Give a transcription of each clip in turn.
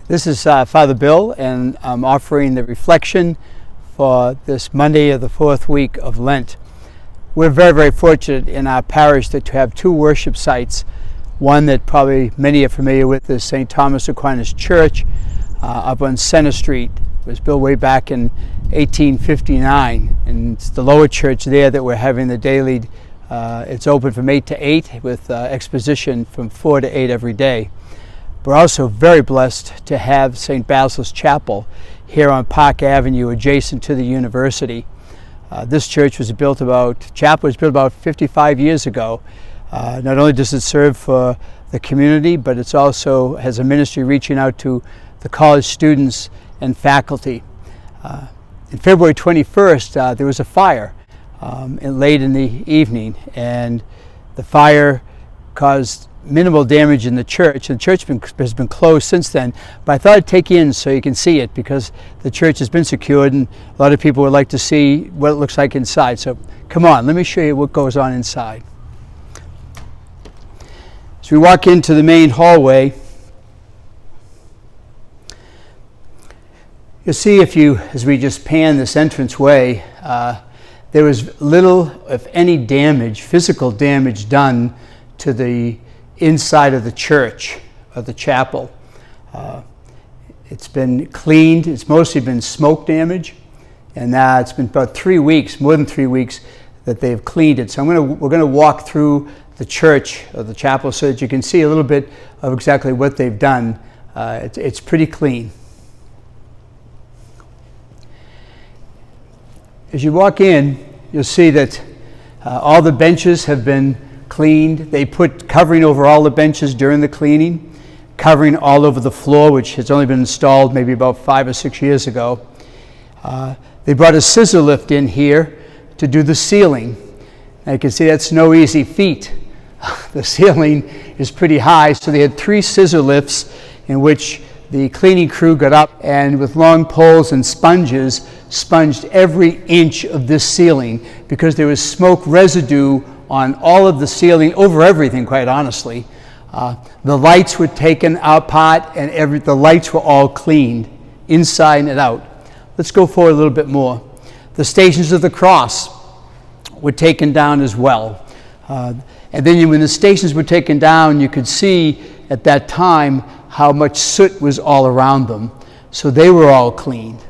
This is Father Bill, and I'm offering the reflection for this Monday of the fourth week of Lent. We're very, very fortunate in our parish to have two worship sites. One that probably many are familiar with is St. Thomas Aquinas Church up on Center Street. It was built way back in 1859, and it's the lower church there that we're having the daily. It's open from 8 to 8 with exposition from 4 to 8 every day. We're also very blessed to have St. Basil's Chapel here on Park Avenue, adjacent to the university. This church was built about 55 years ago. Not only does it serve for the community, but it also has a ministry reaching out to the college students and faculty. In February 21st, there was a fire late in the evening, and the fire caused minimal damage in the church. The church has been closed since then, but I thought I'd take you in so you can see it, because the church has been secured and a lot of people would like to see what it looks like inside. So come on, let me show you what goes on inside. So we walk into the main hallway. You'll see as we just pan this entranceway, there was little, if any, damage, physical damage done to the inside of the church, of the chapel. It's been cleaned. It's mostly been smoke damage, and it's been about 3 weeks, more than 3 weeks, that they've cleaned it. So we're going to walk through the church, or the chapel, so that you can see a little bit of exactly what they've done. It's pretty clean. As you walk in, you'll see that all the benches have been cleaned. They put covering over all the benches during the cleaning, covering all over the floor, which has only been installed maybe about 5 or 6 years ago. They brought a scissor lift in here to do the ceiling. Now you can see that's no easy feat. The ceiling is pretty high, so they had 3 scissor lifts in which the cleaning crew got up and with long poles and sponges sponged every inch of this ceiling, because there was smoke residue on all of the ceiling, over everything, quite honestly. The lights were taken apart, and the lights were all cleaned, inside and out. Let's go forward a little bit more. The Stations of the Cross were taken down as well. And then when the stations were taken down, you could see at that time how much soot was all around them. So they were all cleaned.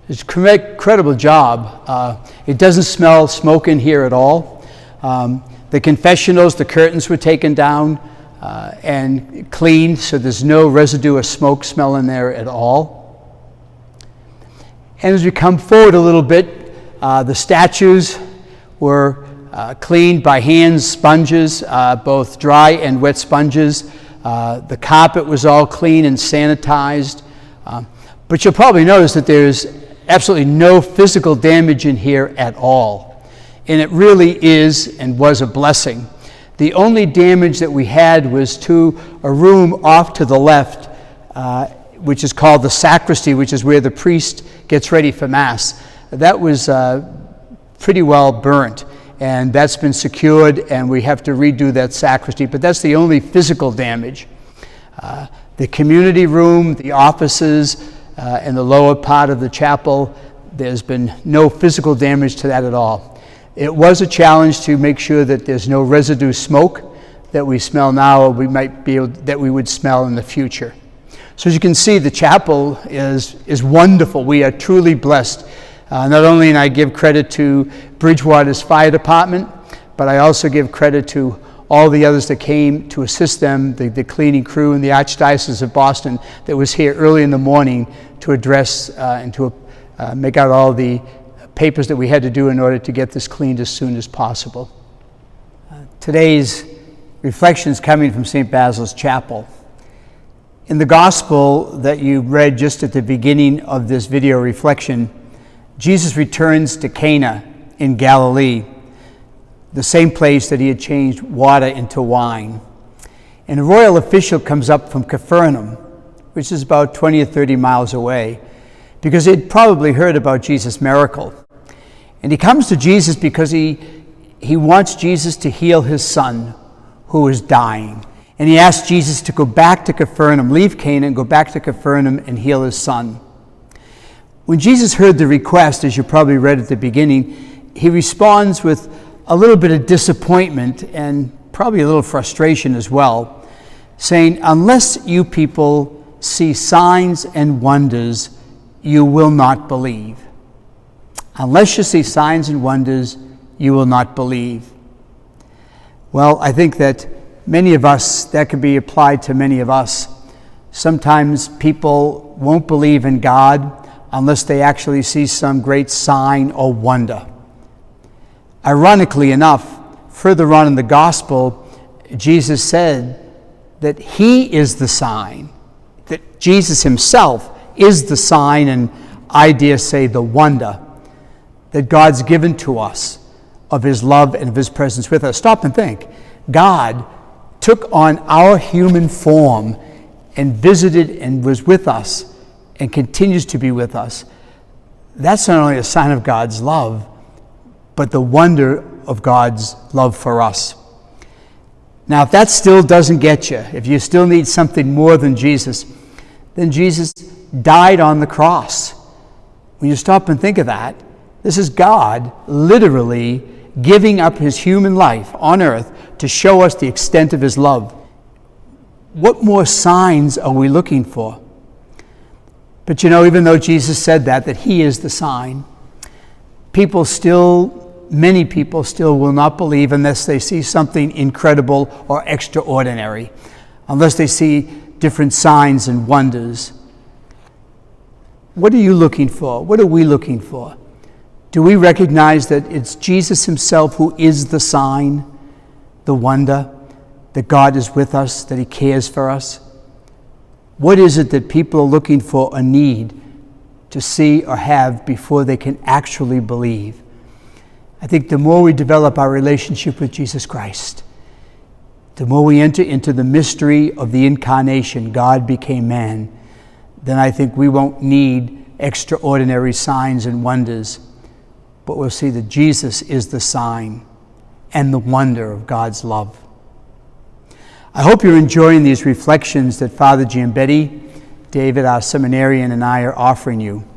It's an incredible job. It doesn't smell smoke in here at all. The confessionals, the curtains were taken down and cleaned, so there's no residue of smoke smell in there at all. And as we come forward a little bit, the statues were cleaned by hand, sponges, both dry and wet sponges. The carpet was all clean and sanitized. But you'll probably notice that there's absolutely no physical damage in here at all. And it really is and was a blessing. The only damage that we had was to a room off to the left, which is called the sacristy, which is where the priest gets ready for Mass. That was pretty well burnt, and that's been secured, and we have to redo that sacristy, but that's the only physical damage. The community room, the offices, and the lower part of the chapel, there's been no physical damage to that at all. It was a challenge to make sure that there's no residue smoke that we smell now, or that we would smell in the future. So as you can see, the chapel is wonderful. We are truly blessed. Not only, and I give credit to Bridgewater's fire department, but I also give credit to all the others that came to assist them, the cleaning crew and the Archdiocese of Boston that was here early in the morning to address and to make out all the papers that we had to do in order to get this cleaned as soon as possible. Today's reflection is coming from St. Basil's Chapel. In the gospel that you read just at the beginning of this video reflection, Jesus returns to Cana in Galilee, the same place that he had changed water into wine. And a royal official comes up from Capernaum, which is about 20 or 30 miles away, because he'd probably heard about Jesus' miracle. And he comes to Jesus because he wants Jesus to heal his son who is dying. And he asked Jesus to go back to Capernaum, leave Cana, and go back to Capernaum and heal his son. When Jesus heard the request, as you probably read at the beginning, he responds with a little bit of disappointment and probably a little frustration as well, saying, unless you people see signs and wonders, you will not believe. Unless you see signs and wonders, you will not believe. Well, I think that many of us, that could be applied to many of us. Sometimes people won't believe in God unless they actually see some great sign or wonder. Ironically enough, further on in the gospel, Jesus said that he is the sign, that Jesus himself is the sign, and I dare say the wonder that God's given to us of his love and of his presence with us. Stop and think. God took on our human form and visited and was with us and continues to be with us. That's not only a sign of God's love, but the wonder of God's love for us. Now, if that still doesn't get you, if you still need something more than Jesus, then Jesus died on the cross. When you stop and think of that, this is God literally giving up his human life on earth to show us the extent of his love. What more signs are we looking for? But you know, even though Jesus said that he is the sign, many people still will not believe unless they see something incredible or extraordinary, unless they see different signs and wonders. What are you looking for? What are we looking for? Do we recognize that it's Jesus himself who is the sign, the wonder, that God is with us, that he cares for us? What is it that people are looking for or need to see or have before they can actually believe? I think the more we develop our relationship with Jesus Christ, the more we enter into the mystery of the incarnation, God became man, then I think we won't need extraordinary signs and wonders, but we'll see that Jesus is the sign and the wonder of God's love. I hope you're enjoying these reflections that Father Giambetti, David, our seminarian, and I are offering you.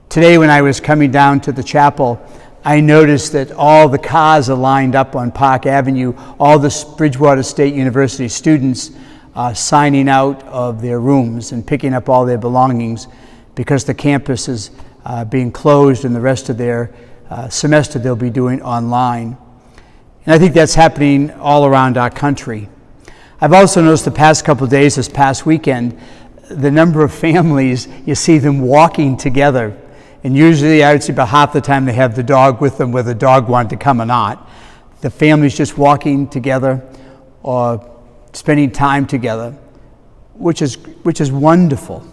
Today, when I was coming down to the chapel, I noticed that all the cars are lined up on Park Avenue. All the Bridgewater State University students are signing out of their rooms and picking up all their belongings because the campus is being closed and the rest of their semester they'll be doing online. And I think that's happening all around our country. I've also noticed the past couple of days, this past weekend, the number of families, you see them walking together. And usually I would say about half the time they have the dog with them, whether the dog wanted to come or not. The family's just walking together or spending time together, which is wonderful.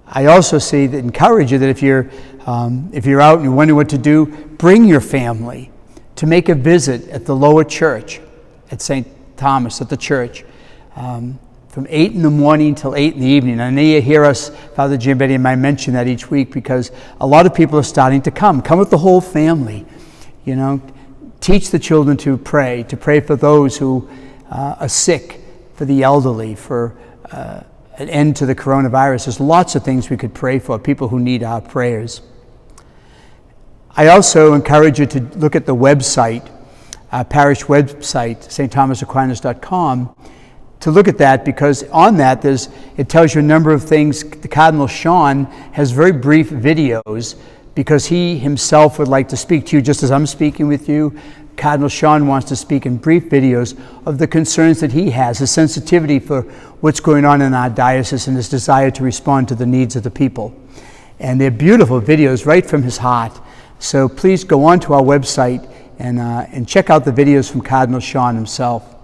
I also encourage you that if you're out and you're wondering what to do, bring your family to make a visit at the lower church, at St. Thomas, at the church, from 8 in the morning till 8 in the evening. I know you hear us, Father Giambetti and I mention that each week because a lot of people are starting to come. Come with the whole family. You know, teach the children to pray for those who are sick, for the elderly, for an end to the coronavirus. There's lots of things we could pray for, people who need our prayers. I also encourage you to look at the website, our parish website, stthomasaquinas.com, to look at that, because on that it tells you a number of things. The Cardinal Sean has very brief videos because he himself would like to speak to you just as I'm speaking with you. Cardinal Sean wants to speak in brief videos of the concerns that he has, his sensitivity for what's going on in our diocese and his desire to respond to the needs of the people. And they're beautiful videos right from his heart. So please go on to our website and check out the videos from Cardinal Sean himself.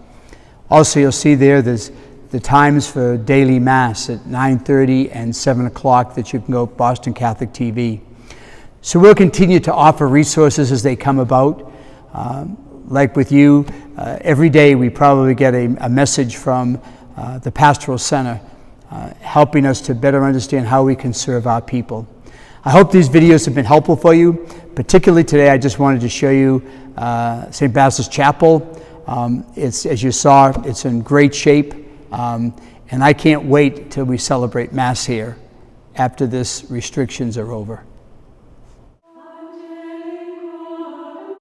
Also, you'll see there's the times for daily Mass at 9:30 and 7 o'clock that you can go Boston Catholic TV. So we'll continue to offer resources as they come about. Like with you, every day we probably get a message from the Pastoral Center helping us to better understand how we can serve our people. I hope these videos have been helpful for you. Particularly today, I just wanted to show you St. Basil's Chapel. It's, as you saw, it's in great shape, and I can't wait till we celebrate Mass here after this restrictions are over.